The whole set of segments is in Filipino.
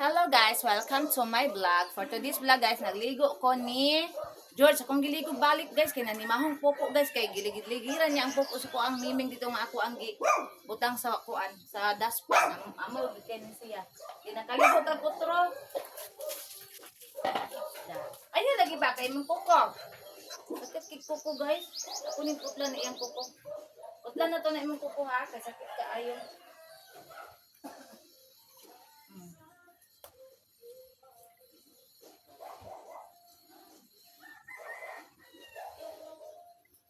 Hello guys, welcome to my vlog. For today's vlog guys, nagligo ko ni George. Akong giligo balik guys, kay nanimahong pupo guys, kay giligid-ligiran niya ang pupo sa kuang miming dito nga ako ang butang sa kuan sa daspan. Amo kay siya. Kinakaligo ka putro. Ayun lagi ba kay mong pupo? Sakit kay pupo guys. Ako ni putla na iyang pupo. Putla na to na imong pupo ha, kay sakit ka ayo.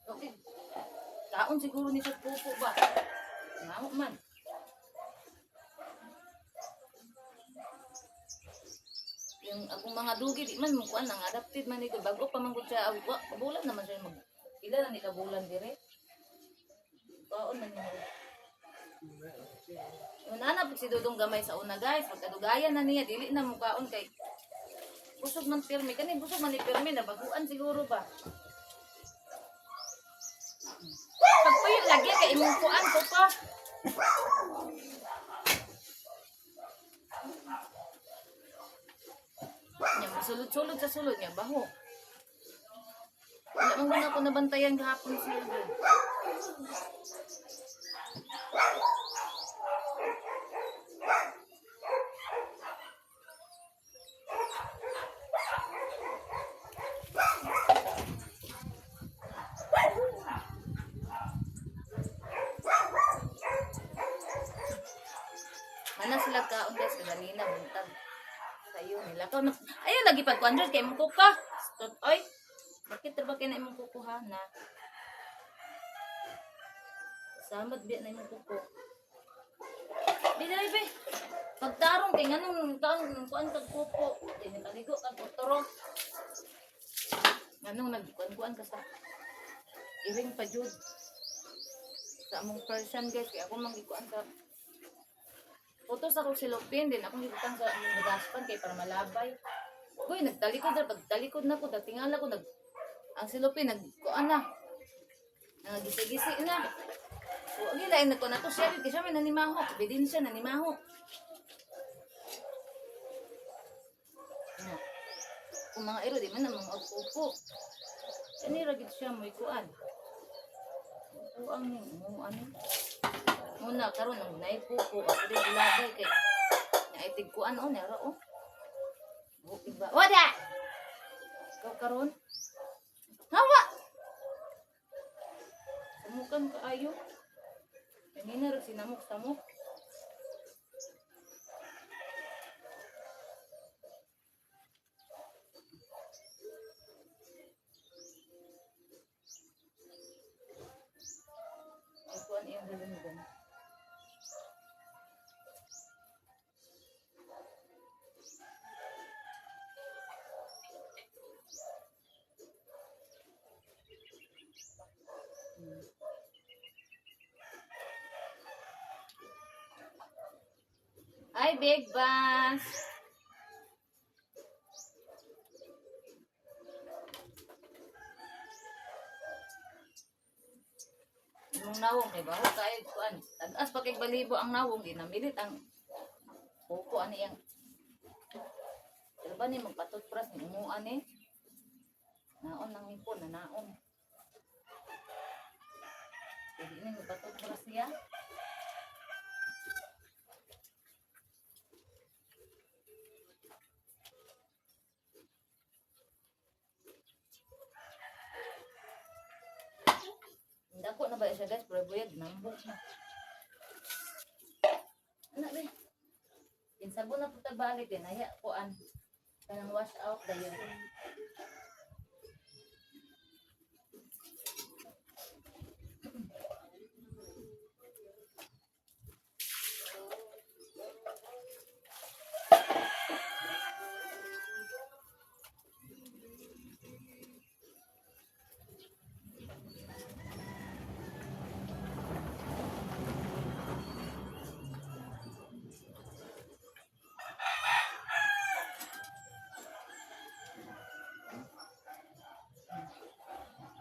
Okay. Kaon siguro ni sa pupo ba? Ngamot man. Yung akong mga dugi di man mo kuan nang adapted man ito bago pa man gud siya wa kabulan naman siya mag pila na ni kabulan dire. Kaon man niya. Una na pud si Dudong gamay sa una guys, pagkadugayan na niya dili na mo kaon kay busog man pirmi kani busog man ni pirmi na baguan siguro ba. Pagpuyo lagi kay imong kuan ko pa. Nya masulod-sulod sa sulod niya baho. Wala man guna ko nabantayan gahapon sa sulod. Mana sila kaon guys kanina buntag. Sayo nila to. Ayun lagi pag 100 kay mo ka. Oy. Bakit ra ba kay na imong kukuha na? Samad biya na imong kuko. Di dai be. Pagtarong kay nganong kuan kag kuko. Dili kaligo kag utoro. Nganong nagkuan-kuan ka sa iring pa jud. Sa among person guys kay ako mangikuan ka. Utos ako si Lupin din akong gibutang sa among gaspan kay para malabay. Uy, nagtalikod na pagtalikod na ko tingala ko ang si Lupin nagkuan na. Gisi-gisi na. O gila na ko na to siya kasi may nanimaho, ebidensya nanimaho. Kung mga iro di man namang upo. Kani ra gid siya mo ikuan. Uang ni mo ano. Muna karon ang naipupo ako din ilagay kay naitig ko ano nera oh. Bukid ba? Wada. Ikaw karon? Hawa. Samukan ka ayo. Kanina ra sinamok-samok. Ako an iyong dalungan. Hi, Big Bass. Yung nawong kay baho kay kuan. Tagas pa kay balibo ang nawong di namilit ang pupo ani yang. Pero ba ni magpatutpras ni mo ani? Naon nang ipon na naon. Jadi ini magpatutpras niya. Dako na ba siya guys, pero buyag nambok na. Anak be. Insabon na puta balik din, haya kuan. Kanang wash out dayon.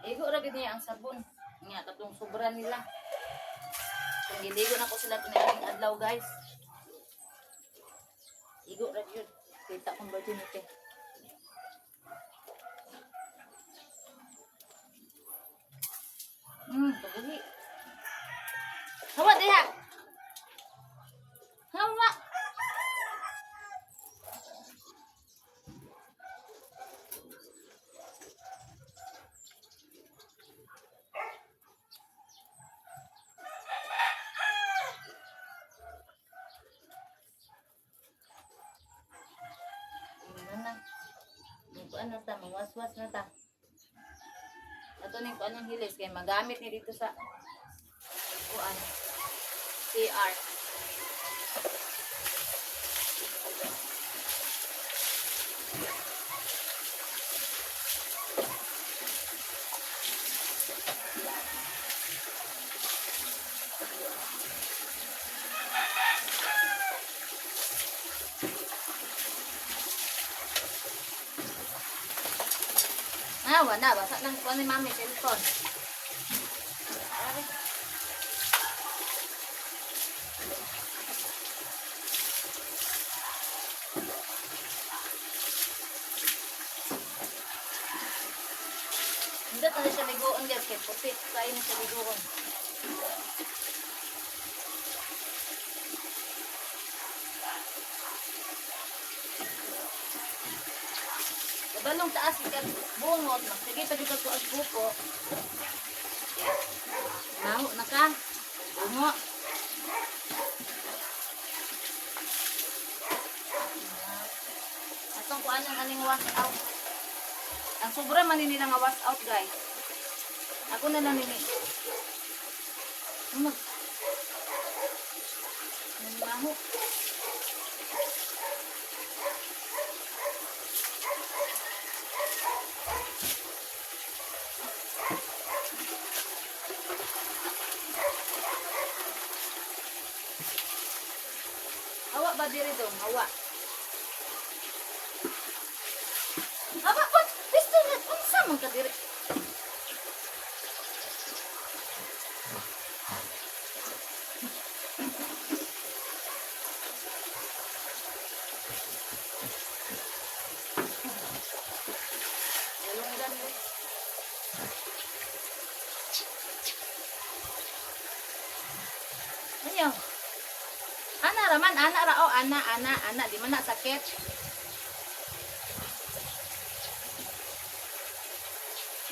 Igo ra gid niya ang sabon. Nga katong sobra nila. Kung gidigo na ko sila tunaing adlaw guys. Igo ra yun. Kita kong virginity. Kabuhi. Hawa diha. Hawa. Ano ta, mawaswas na ta. Ito ning kuan ng hilis kay magamit ni dito sa kuan CR. Wala. Basa ng kuha ni mami, cellphone. Hindi na siya liguan guys, kaya puti. Kaya na siya liguan. Balong taas ikat bungot, magsige pa dito ko ang buko. Maho na ka. Bungo. Atong kuan ang aning wash out. Ang sobra man nila nga wash out guys. Ako na lang nini. Maho. Hawa ba diri dong? Hawa. Hawa po. Gusto na. Unsa man ka diri? Lunggan mo. Ano? Ana raman, ana ra o ana, di man na sakit.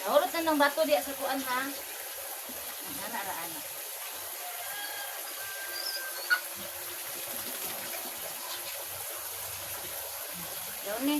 Nahulot na ng bato di sa kuan ha. Ana ra ana. Daw ni.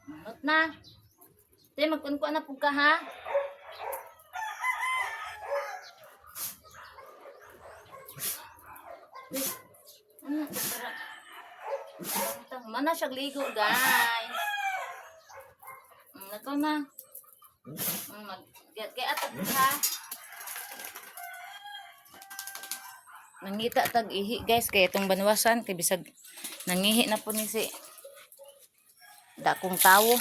Manot na. Te magkunkuan na pug ka ha. Mana siya ligo guys. Nako na. Kaya atat ha. Nangita tag ihi guys kay itong banwasan kay bisag nangihi na po ni si dakong tawo.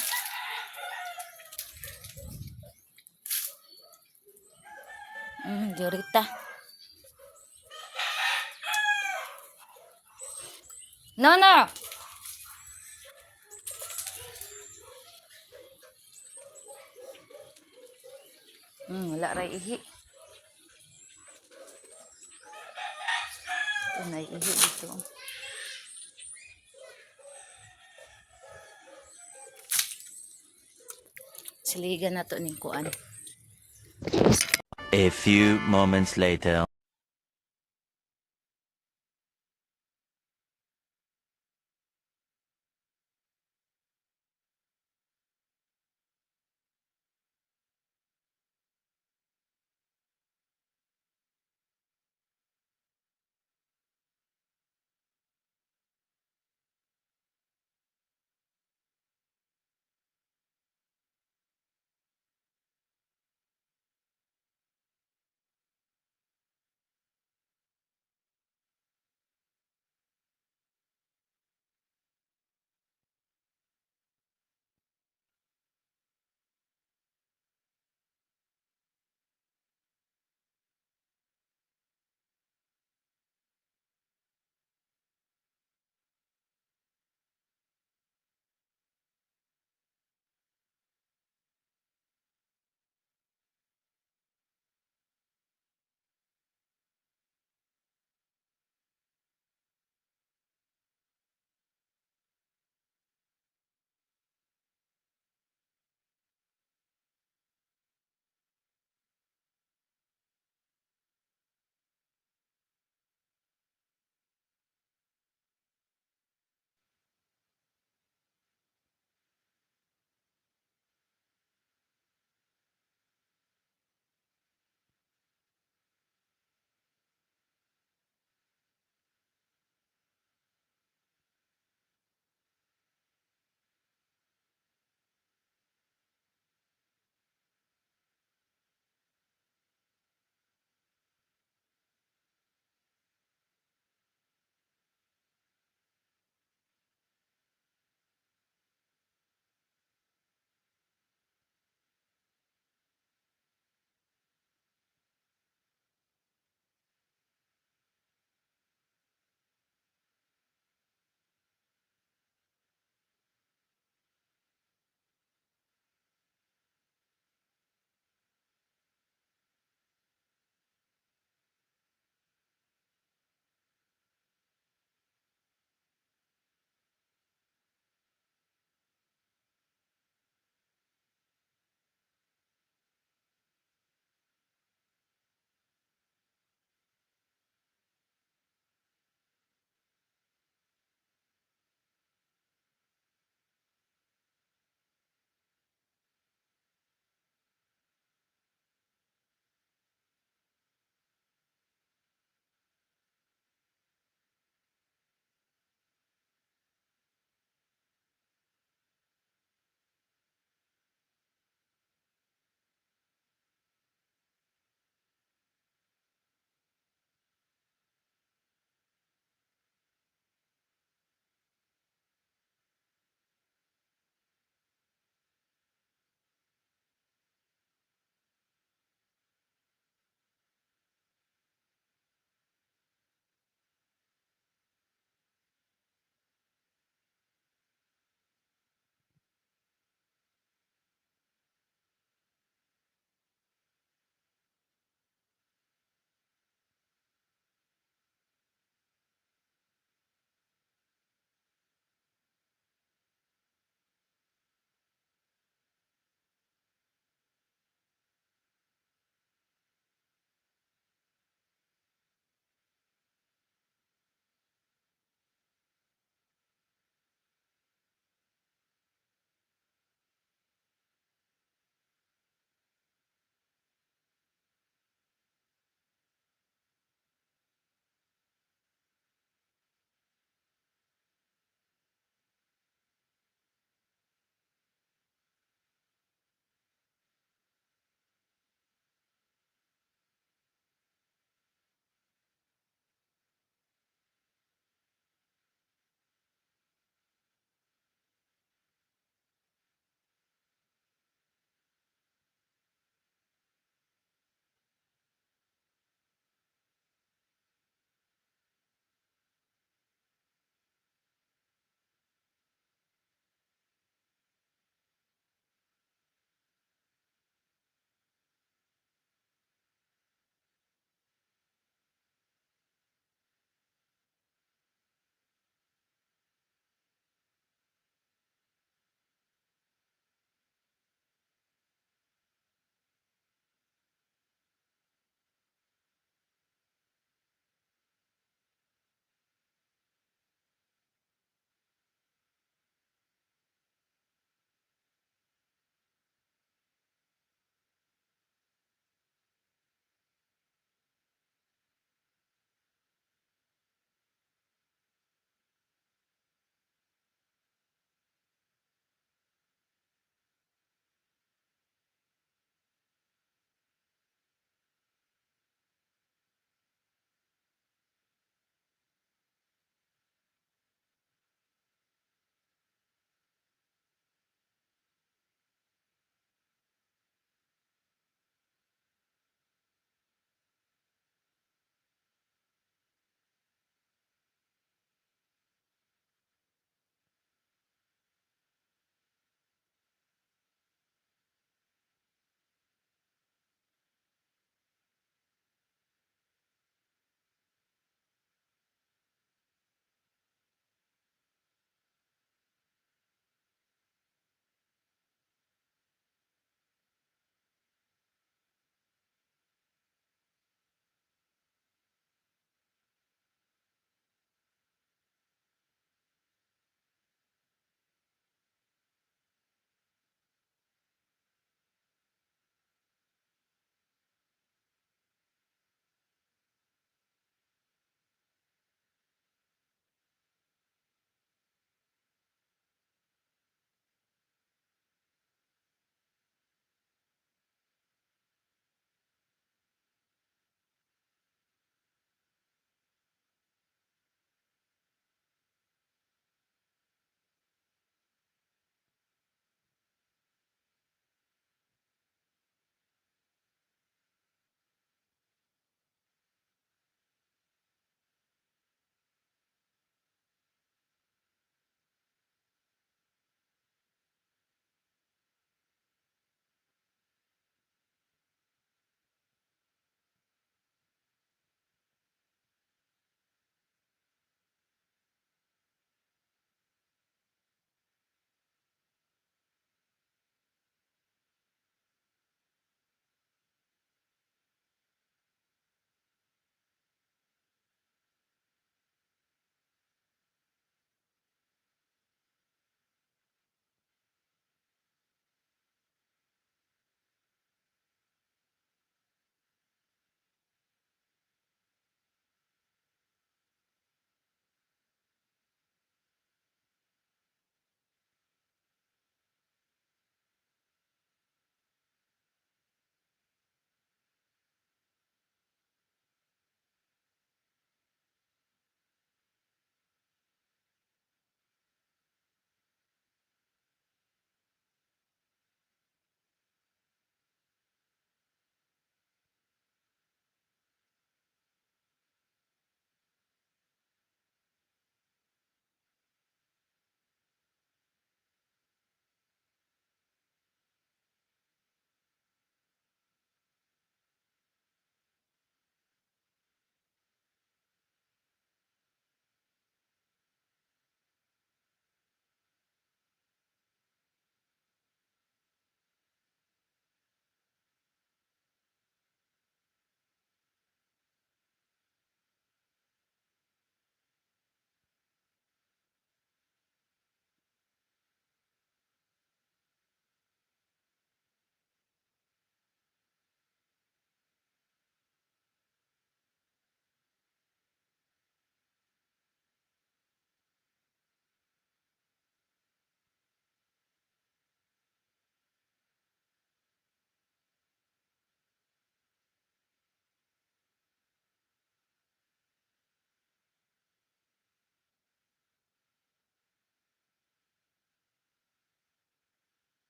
Jorita. No, no. Wala ray ihi. Ito na ihi dito. Siligan na to ning kuan. A few moments later.